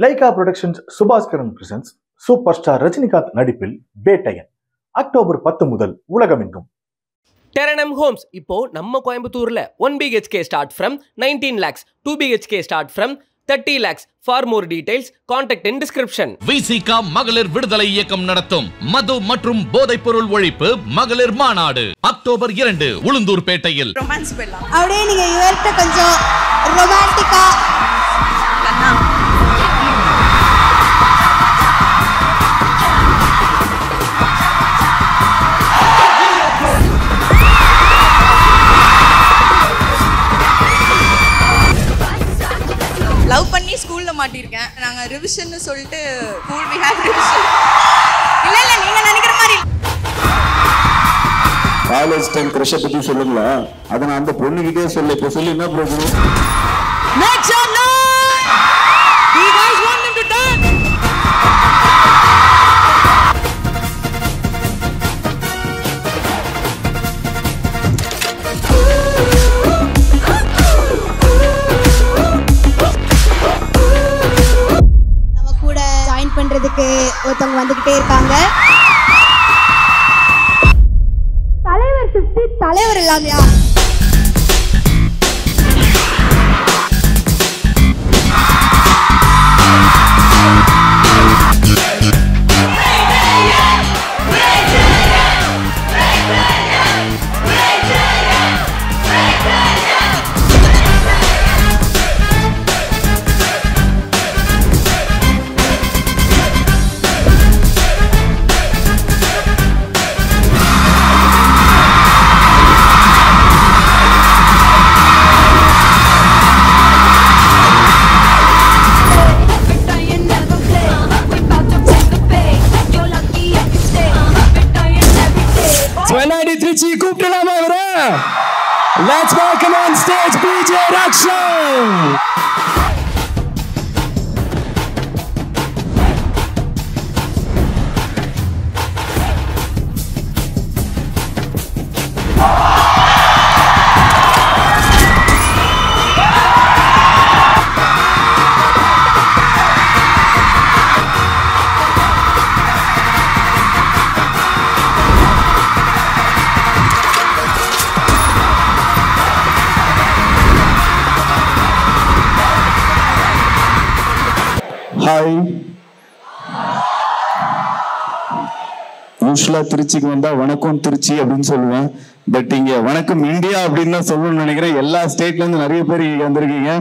Lyca productions Subaskaran presents super star Rajinikanth நடிப்பில் Vettaiyan October 10 முதல் உலகமெங்கும். Teranam Homes இப்போ நம்ம கோயம்புத்தூர்ல 1 BHK start from 19 lakhs, 2 BHK start from 30 lakhs. For more details, contact in description. VCK மகளிர் விடுதலை இயக்கம் நடத்தும் மது மற்றும் போதைப் பொருள் ஒழிப்பு மகளிர் மாநாடு அக்டோபர் 2 உளுந்தூர்பேட்டையில். ரொமான்ஸ் பண்ணலாம். அப்படியே நீங்க இவர்ட்ட கொஞ்சம் ரொமான்டிக்கா லவ் பண்ணி ஸ்கூல்ல மாட்டிருக்கேன். நாங்க ரிவிஷன் சொல்லிட்டு ஸ்கூல் வி ஹேவ் ரிவிஷன். இல்ல நீங்க நினைக்கிற மாதிரி காலேஜ் டைம் கிரஷ் பத்தி சொல்லுங்களா? அத நான் அந்த பொண்ணுகிட்டே சொல்ல இப்ப சொல்லி என்ன பிரயோஜனம்? Make some noise! You guys want them to dance? நம்ம கூட ஜாயின் பண்றதுக்கு ஒருத்தவங்க வந்துகிட்டே இருக்காங்க. தலைவர் 50 தலைவர் இல்லாமையா? Let's welcome on stage BJ Rakshan. Hi. யூஸ்வலா திருச்சிக்கு வந்தா வணக்கம் திருச்சி அப்படின்னு சொல்லுவேன். பட் இங்க வணக்கம் இந்தியா அப்படின்னு தான் சொல்லணும்னு நினைக்கிறேன். எல்லா ஸ்டேட்ல இருந்து நிறைய பேர் இங்க வந்திருக்கீங்க.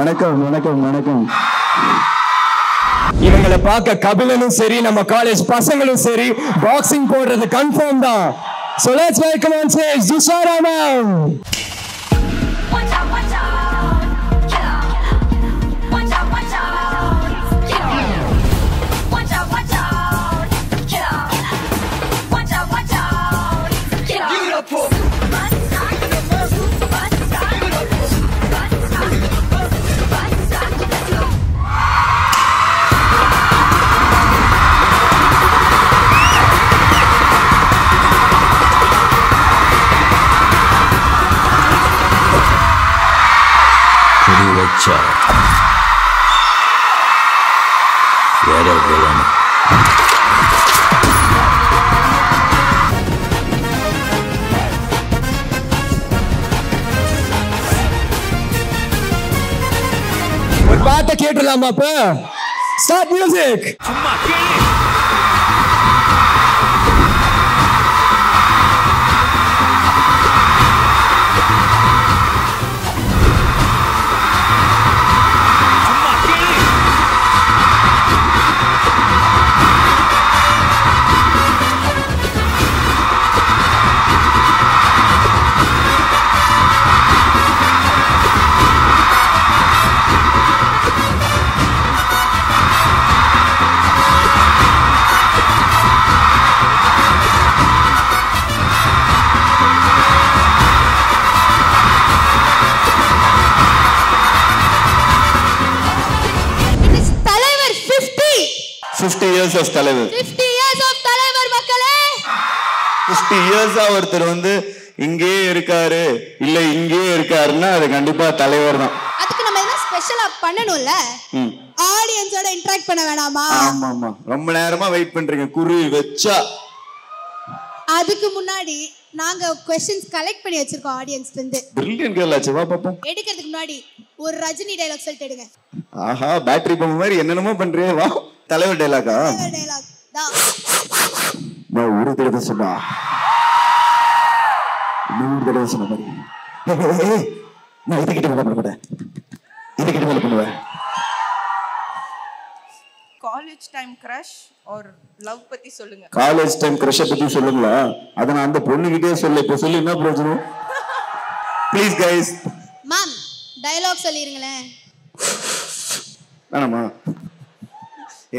வணக்கம் வணக்கம் வணக்கம். இவங்களை பார்க்க கபிலனும் சரி நம்ம காலேஜ் பசங்களும் சரி பாக்ஸிங் போடுறது கன்ஃபார்ம் தான். So let's welcome on stage Dusharamam. ஒரு பாட்டை கேட்டுலாமா? அப்ப ஸ்டார்ட் மியூசிக். years of தலைவர். 50 years of தலைவர் மக்களே. 50 years ஒருத்தர் வந்து இங்கே இருக்காரு இல்ல இங்கே இருக்காருன்னா அது கண்டிப்பா தலைவர் தான். அதுக்கு நம்ம என்ன ஸ்பெஷலா பண்ணணும்ல ஆடியன்ஸோட இன்டராக்ட் பண்ண வேணாமா? ஆமா ஆமா, ரொம்ப நேரமா வெயிட் பண்றீங்க குறி வச்சா. அதுக்கு முன்னாடி நாங்க क्वेश्चंस கலெக்ட் பண்ணி வச்சிருக்கோம் ஆடியன்ஸ்ல இருந்து. பிரில்லியன்ட் கேர்ள் ஆச்சு, வா பாப்போம். எடுக்கிறதுக்கு முன்னாடி ஒரு ரஜினி டயலாக் சொல்லிட்டு எடுங்க. ஆஹா, பேட்டரி பம்ப் மாதிரி என்னென்னமோ பண்றீங்க. வா, தலைவர் டயலாகா? டயலாக் தான். நான் ஒரு தடவை சொன்னா, நூறு தடவை சொன்ன மாதிரி. நான் இதுகிட்ட வேலை பண்ண மாட்டேன், இதுகிட்ட வேலை பண்ணுவேன். College time crush or love பத்தி சொல்லுங்க. காலேஜ் டைம் கிரஷ் பத்தி சொல்லுங்களா? அத நான் அந்த பொண்ணுகிட்டே சொல்ல, இப்ப சொல்லி என்ன பிரயோஜனம்? Please guys. மேம் டயலாக் சொல்லிருங்களேன். வேணாமா?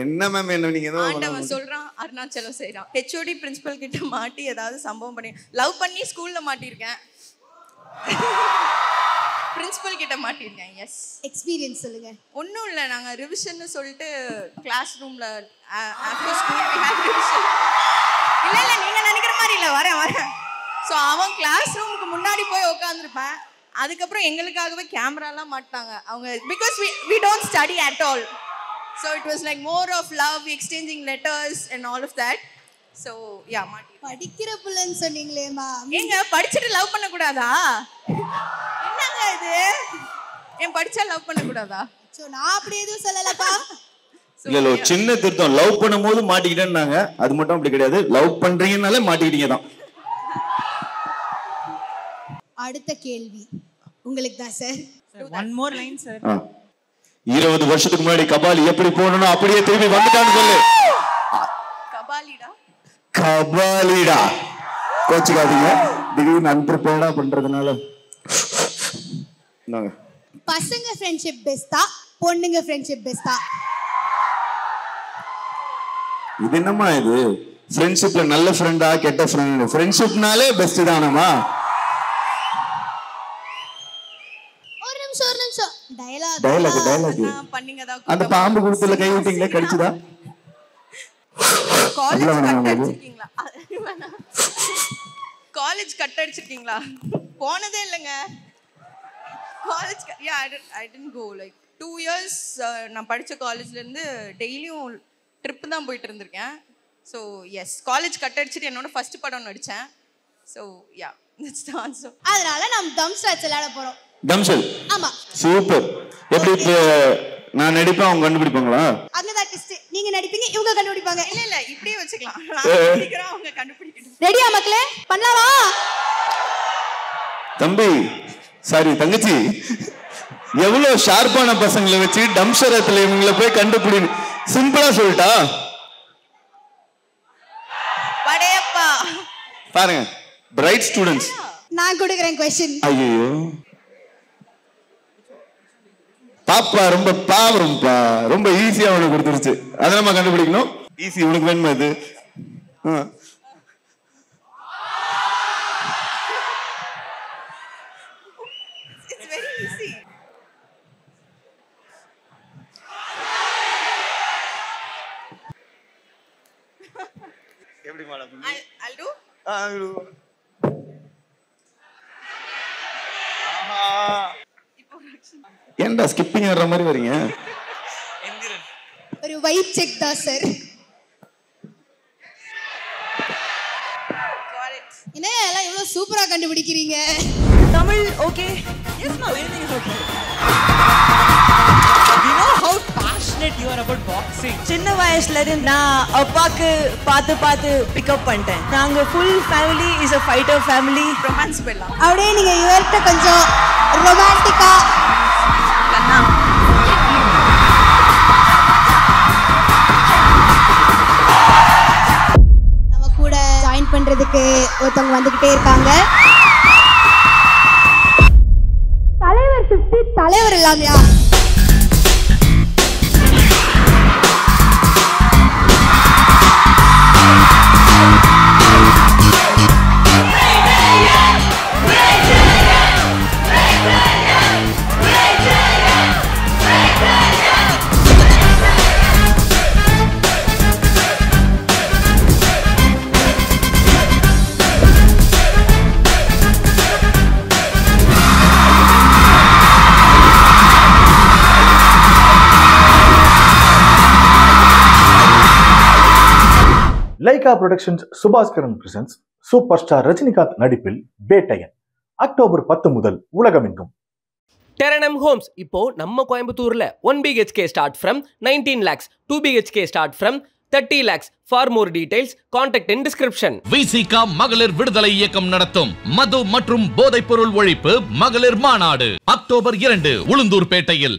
என்ன மேம், என்ன நீங்க ஏதோ ஆண்டவன் சொல்றான், அருணாச்சலம் செய்றான். ஹெச்ஓடி பிரின்சிபல் கிட்ட மாட்டி ஏதாவது சம்பவம் பண்ணி லவ் பண்ணி ஸ்கூல்ல மாட்டிருக்கேன். பிரின்சிபல் கிட்ட மாட்டிருக்கேன். எஸ். எக்ஸ்பீரியன்ஸ் சொல்லுங்க. ஒன்றும் இல்லை, நாங்கள் ரிவிஷன்னு சொல்லிட்டு கிளாஸ் ரூமில் after school we have revision. இல்லை நீங்கள் நினைக்கிற மாதிரி இல்லை, வரேன். ஸோ அவன் கிளாஸ் ரூமுக்கு முன்னாடி போய் உட்காந்துருப்பேன். அதுக்கப்புறம் எங்களுக்காகவே கேமராலாம் மாட்டாங்க அவங்க, because we don't study at all. So it was like more of love, exchanging letters and all of that. So yeah, மாட்டி. படிக்கிற புள்ளன்னு சொன்னீங்களேமா, ஏங்க படிச்சுட்டு லவ் பண்ணக்கூடாதா? என்னங்க இது, ஏன் படிச்சா லவ் பண்ணக்கூடாதா? சோ நான் அப்படி எதுவும் சொல்லலப்பா. இல்ல சின்ன திருத்தம், லவ் பண்ணும்போது மாட்டிக்கிட்டேன்னாங்க, அது மட்டும் அப்படி கிடையாது. லவ் பண்றீங்கனாலே மாட்டிக்கிட்டீங்க தான். அடுத்த கேள்வி உங்களுக்கு தான் sir. One more line sir. 20 வருஷத்துக்கு முன்னாடி கபாலி எப்படி போகணும் அப்படியே திரும்பி வந்துட்டான்னு சொல்லு. கபாலிடா கோச்சுக்காதீங்க, திடீர்னு அன்பிரிப்பேர்டா பண்றதுனால. பசங்க ஃப்ரெண்ட்ஷிப் பெஸ்டா, பொண்ணுங்க ஃப்ரெண்ட்ஷிப் பெஸ்டா? இது என்னம்மா இது? ஃப்ரெண்ட்ஷிப்ல நல்ல ஃப்ரெண்டா கெட்ட ஃப்ரெண்ட்? ஃப்ரெண்ட்ஷிப்னாலே பெஸ்ட் தானம்மா. ஒரு நிமிஷம் டயலாக் பண்ணீங்கதா? அந்த பாம்பு குடுத்துல கை விட்டீங்களே, கடிச்சுதா? College cut அடிச்சிருக்கீங்களா? போனதே இல்லைங்க college. I didn't go like 2 years. நான் படித்த காலேஜ்லேருந்து டெய்லியும் ட்ரிப்பு தான் போயிட்டு இருந்திருக்கேன். ஸோ எஸ், காலேஜ் கட் அடிச்சுட்டு என்னோட ஃபர்ஸ்ட் படம் நடித்தேன். So yeah, that's the answer. அதனால நம்ம தம்ஸ்டாச் விளையாட போறோம். தம்ஷல்? ஆமா. சூப்பர். எப்படி நான் நடிப்பேன், அவங்க கண்டுபிடிப்பாங்களா? அதுதான் ட்விஸ்ட். நீங்க நடிப்பீங்க, இவங்க கண்டுபிடிப்பாங்க. இல்ல இப்படியே வச்சுக்கலாம். நான் நடிக்கிறேன், அவங்க கண்டுபிடிக்கணும். ரெடியா மக்களே? பண்ணலாமா? தம்பி, சாரி தங்கச்சி, எவ்வளவு ஷார்ப்பான பசங்களை வச்சு டம்ஷரத்துல இவங்களை போய் கண்டுபிடி சிம்பிளா சொல்லிட்டா? படையப்பா பாருங்க, பிரைட் ஸ்டூடண்ட்ஸ். நான் கொடுக்குறேன் क्वेश्चन. ஐயோ பாப்பா ரொம்ப பாவம்ப்பா, ரொம்ப ஈஸியா உனக்கு கொடுத்துருச்சு. அதை நம்ம கண்டுபிடிக்கணும். ஈஸி உனக்கு வேணுமா இது? It's very easy. எப்படி மேடம்? I'll do. ஏன்டா ஸ்கிப்பிங் வர்ற மாதிரி வரீங்க? ஒரு வைப் செக் தான் சார். என்ன எல்லாம் இவ்வளவு சூப்பரா கண்டுபிடிக்கிறீங்க? Tamil okay. Yes ma'am, anything is okay. You know how passionate you are about boxing. சின்ன வயசுல இருந்து நான் அப்பாக்கு பார்த்து பிக்கப் பண்ணிட்டேன். நாங்க full family is a fighter family. Romance பண்ணலாம். அப்படியே நீங்க இவர்கிட்ட கொஞ்சம் ரொமான்டிக்கா கண்ணா. நம்ம கூட ஜாயின் பண்றதுக்கு ஒருத்தவங்க வந்துகிட்டே இருக்காங்க. தலைவர் 50 தலைவர் இல்லாமையா? Lyca productions Subaskaran presents super star Rajinikanth நடிப்பில் பேட்டையன் அக்டோபர் 10 முதல் உலகமெங்கும். Terranum Homes இப்போ நம்ம கோயம்புத்தூர்ல 1 BHK start from 19 lakhs, 2 BHK start from 30 lakhs. For more details, contact in description. Visika மகளிர் விடுதலை இயக்கம் நடத்தும் மது மற்றும் போதைப் பொருள் ஒழிப்பு மகளிர் மாநாடு அக்டோபர் 2 உளுந்தூர்பேட்டையில்